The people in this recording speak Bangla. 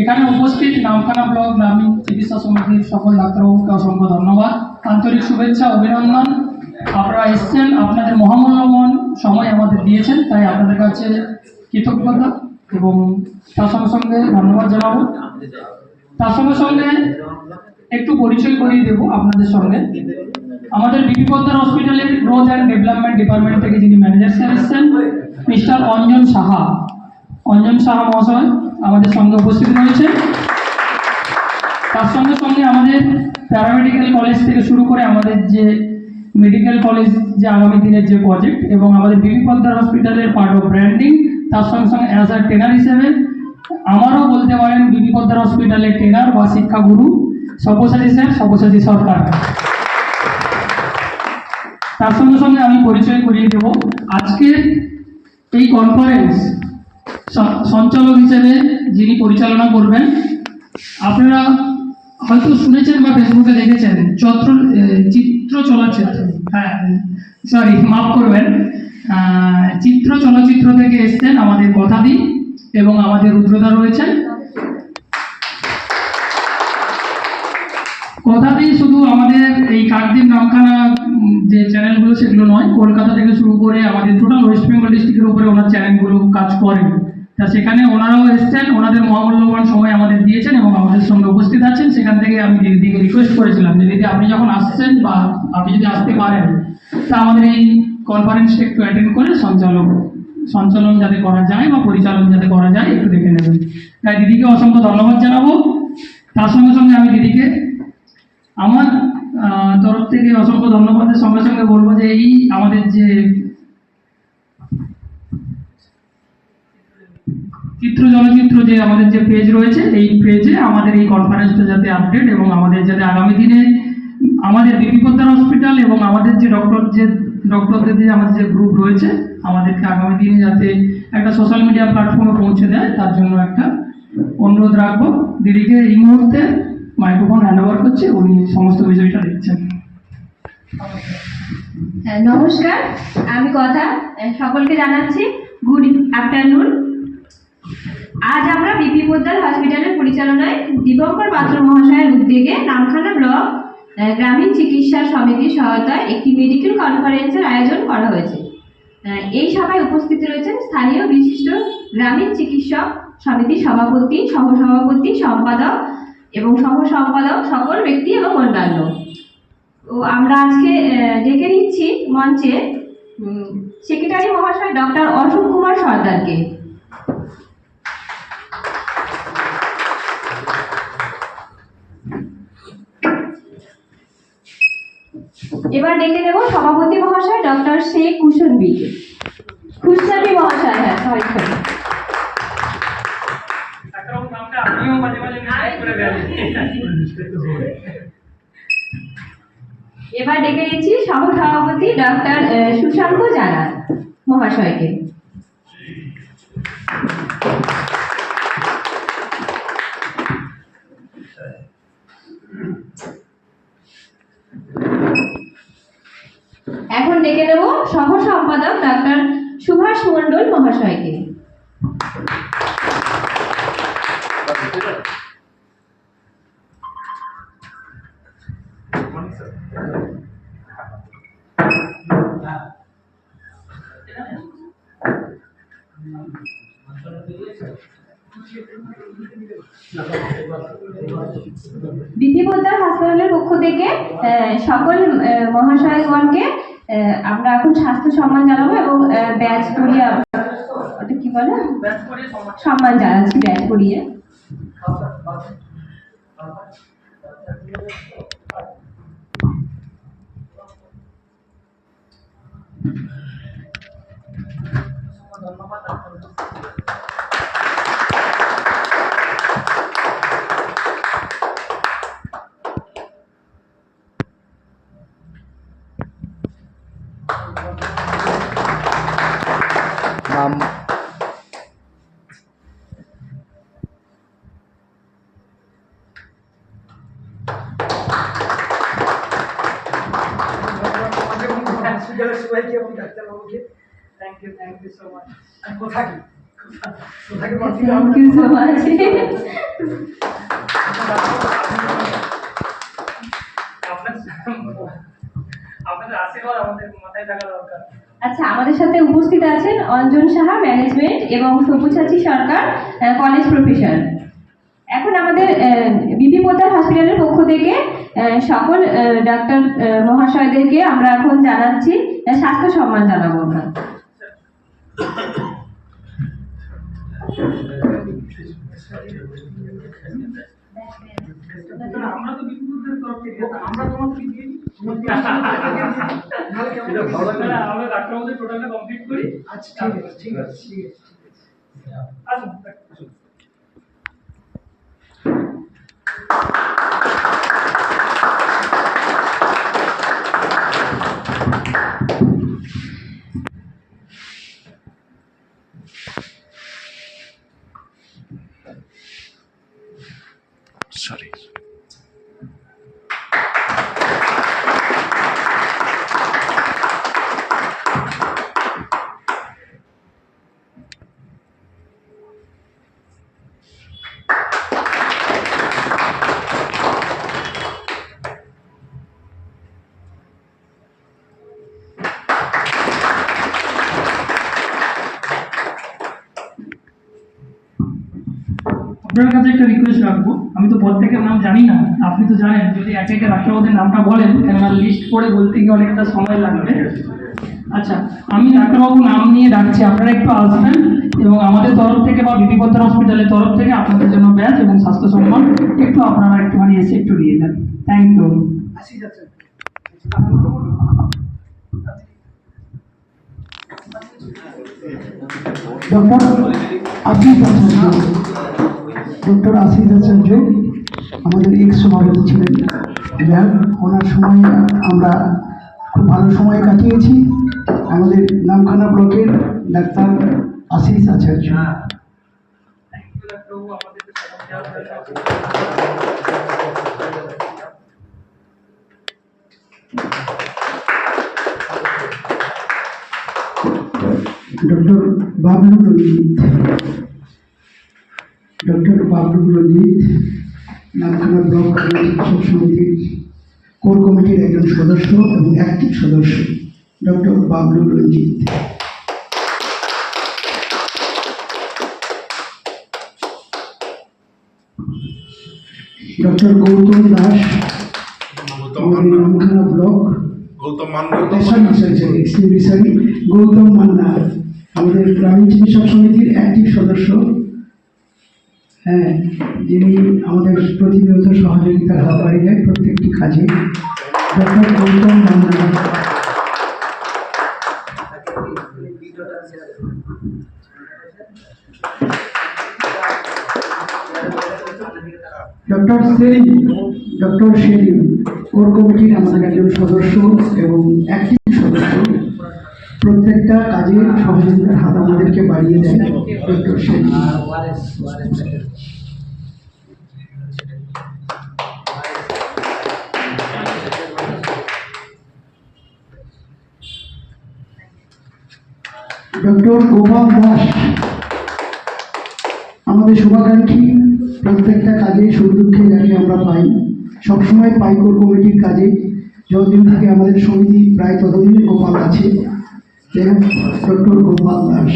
এখানে উপস্থিত নামখানা ব্লক গ্রামীণ চিকিৎসা সমিতির সকল ডাক্তারবাবুকে অসংখ্য ধন্যবাদ, আন্তরিক শুভেচ্ছা, অভিনন্দন। আপনারা এসছেন, আপনাদের মহামূল্যবান সময় আমাদের দিয়েছেন, তাই আপনাদের কাছে কৃতজ্ঞতা এবং তার সঙ্গে সঙ্গে ধন্যবাদ জানাবো। তার সঙ্গে সঙ্গে একটু পরিচয় করিয়ে দেবো আপনাদের সঙ্গে। আমাদের বিপি পোদ্দার হসপিটালের গ্রোথ অ্যান্ড ডেভেলপমেন্ট ডিপার্টমেন্ট থেকে যিনি ম্যানেজার স্যার এসছেন, মিস্টার অঞ্জন সাহা মহাশয় আমাদের সঙ্গে উপস্থিত রয়েছে। তার সঙ্গে সঙ্গে আমাদের প্যারামেডিক্যাল কলেজ থেকে শুরু করে আমাদের যে মেডিকেল কলেজ যে আগামী দিনের যে প্রজেক্ট এবং আমাদের বিপি পোদ্দার হসপিটালের পার্ট অফ ব্র্যান্ডিং, তার সঙ্গে সঙ্গে অ্যাজ আ ট্রেনার হিসেবে আমারও বলতে পারেন বিপি পোদ্দার হসপিটালের ট্রেনার বা শিক্ষাগুরু সব্যসাচী স্যার, সব্যসাচী সরকার। তার সঙ্গে সঙ্গে আমি পরিচয় করিয়ে দেব আজকের এই কনফারেন্স সঞ্চালক হিসেবে যিনি পরিচালনা করবেন। আপনারা হয়তো শুনেছেন বা ফেসবুকে দেখেছেন চিত্র চলচ্চিত্র, হ্যাঁ সরি মাফ করবেন, চিত্র চলচ্চিত্র থেকে এসছেন আমাদের কথাদি এবং আমাদের রুদ্রদা রয়েছেন। কথাতেই শুধু আমাদের এই কাকদ্বীপ নামখানা যে চ্যানেলগুলো সেগুলো নয়, কলকাতা থেকে শুরু করে আমাদের টোটাল ওয়েস্ট বেঙ্গল ডিস্ট্রিক্টের উপরে ওনার চ্যানেলগুলো কাজ করেন। তা সেখানে ওনারাও এসছেন, ওনাদের মহামূল্যবান সময় আমাদের দিয়েছেন এবং আমাদের সঙ্গে উপস্থিত আছেন। সেখান থেকে আমি দিদিকে রিকোয়েস্ট করেছিলাম যে দিদি আপনি যখন আসছেন বা আপনি যদি আসতে পারেন তা আমাদের এই কনফারেন্সটা একটু অ্যাটেন্ড করে সঞ্চালন যাতে করা যায় বা পরিচালন যাতে করা যায় একটু দেখে নেবেন। তাই দিদিকে অসংখ্য ধন্যবাদ জানাবো। তার সঙ্গে সঙ্গে আমি দিদিকে আমার তরফ থেকে অসংখ্য ধন্যবাদের সঙ্গে সঙ্গে বলবো যে এই আমাদের যে চিত্র চলচ্চিত্র যে আমাদের যে পেজ রয়েছে, এই পেজে আমাদের এই কনফারেন্সটা যাতে আপডেট এবং আমাদের যাতে আগামী দিনে আমাদের বিপি পোদ্দার হসপিটাল এবং আমাদের যে ডক্টরদের যে আমাদের যে গ্রুপ রয়েছে আমাদেরকে আগামী দিনে যাতে একটা সোশ্যাল মিডিয়া প্ল্যাটফর্মে পৌঁছে দেয়, তার জন্য একটা অনুরোধ রাখবো। দিদিকে এই মুহূর্তে মাইক্রোফোন হ্যান্ড ওভার করছে, উনি সমস্ত বিষয়টা দেখছেন। নমস্কার, আমি কথা সকলকে জানাচ্ছি গুড আফটারনুন। আজ আমরা বিপি পোদ্দার হসপিটালের পরিচালনায় দীপঙ্কর পাত্র মহাশয়ের উদ্যোগে নামখানা ব্লক গ্রামীণ চিকিৎসা সমিতির সহায়তায় একটি মেডিকেল কনফারেন্সের আয়োজন করা হয়েছে। এই সভায় উপস্থিত রয়েছেন স্থানীয় বিশিষ্ট গ্রামীণ চিকিৎসক সমিতির সভাপতি, সহসভাপতি, সম্পাদক এবং সহ-সম্পাদক সকল ব্যক্তি এবং অন্যান্য। তো আমরা আজকে ডেকে নিচ্ছি মঞ্চে সেক্রেটারি মহাশয় ডক্টর অশোক কুমার সর্দারকে। এবার ডেকে নেব সভাপতি মহাশয় ডক্টর শেখ কুশনবিকে, খুশনাবি মহাশয়। হ্যাঁ সরি এবার ডেকে নিচ্ছি সহসভাপতি ডক্টর সুশান্ত জানা মহাশয়কে। এখন ডেকে নেব সহ সম্পাদক ডক্টর সুভাষ মণ্ডল মহাশয়কে। বিপি পোদ্দার হাসপাতালের পক্ষ থেকে সকল মহাশয়গণকে আমরা এখন স্বাস্থ্য সম্মান জানাবো এবং ব্যাচ পরিয়ে ওটা কি বলে সম্মান জানাচ্ছি ব্যাচ পরিয়ে। সবাইকে এবং ডাক্তারবাবুকে thank you so much. Thank you so much. আপনাদের আশীর্বাদ আমাদের মাথায় থাকা দরকার। আচ্ছা, আমাদের সাথে উপস্থিত আছেন অঞ্জন সাহা, ম্যানেজমেন্ট, এবং সবুজাচি সরকার, কলেজ প্রফেসর। এখন আমাদের বিপি পোদ্দার হসপিটালের পক্ষ থেকে সকল ডাক্তার মহাশয়দেরকে আমরা এখন জানাচ্ছি স্বাস্থ্য সম্মান জানাবো আমরা। আমরা তো বিপুলের তরফ থেকে আমরা তোমাকে দিয়ে আমরা ডাক্তারবাবুদের টোটালটা কমপ্লিট করি। আচ্ছা, ঠিক আছে আসুন। Sorry. আপনার কাছে একটা রিকোয়েস্ট রাখবো, আমি তো প্রত্যেকের নাম জানি না, আপনি তো জানেন, যদি একে একে ডাক্তারবাবুদের নামটা বলেন, কেননা লিস্ট করে বলতে গিয়ে অনেকটা সময় লাগবে। আচ্ছা, আমি ডাক্তারবাবু নাম নিয়ে ডাকছি, আপনারা একটু আসবেন এবং আমাদের তরফ থেকে বা বিপি পোদ্দার হসপিটালের তরফ থেকে আপনাদের জন্য ব্যাচ এবং স্বাস্থ্য সম্মান একটু আপনারা একটুখানি এসে একটু নিয়ে যান। Thank you. Doctor Ashis Acharya আমাদের এক্স সভাপতি ছিলেন, যার ওনার সময় আমরা খুব ভালো সময় কাটিয়েছি। আমাদের নামখানা ব্লকের ডাক্তার আশিস আচার্য। ডক্টর বাবলু রঞ্জিত, নামখানা ব্লক চিকিৎসক সমিতির কোর কমিটির একজন সদস্য এবং অ্যাক্টিভ সদস্য ডক্টর বাবলু রঞ্জিত। ডক্টর গৌতম দাস, আমাদের নামখানা ব্লক গৌতম মান্না, আমাদের গ্রামীণ চিকিৎসক সমিতির অ্যাক্টিভ সদস্য, হ্যাঁ, যিনি আমাদের প্রতিনিয়ত সহযোগিতার হাত বাড়িয়ে দেয় প্রত্যেকটি কাজে। Doctor Gautam Manna. Doctor Selim core কমিটির আমাদের একজন সদস্য এবং অ্যাক্টিভ সদস্য, প্রত্যেকটা কাজে সহযোগিতার হাত আমাদেরকে বাড়িয়ে দেয় ডক্টর সেলিম। ডক্টর গোপাল দাস আমাদের শুভাকাঙ্ক্ষী, প্রত্যেকটা কাজে সুখ দুঃখে যাকে আমরা পাই, সবসময় পাই কোর কমিটির কাজে। যতদিন থেকে আমাদের সমিতি প্রায় ততদিন গোপাল আছে। ডক্টর গোপাল দাস।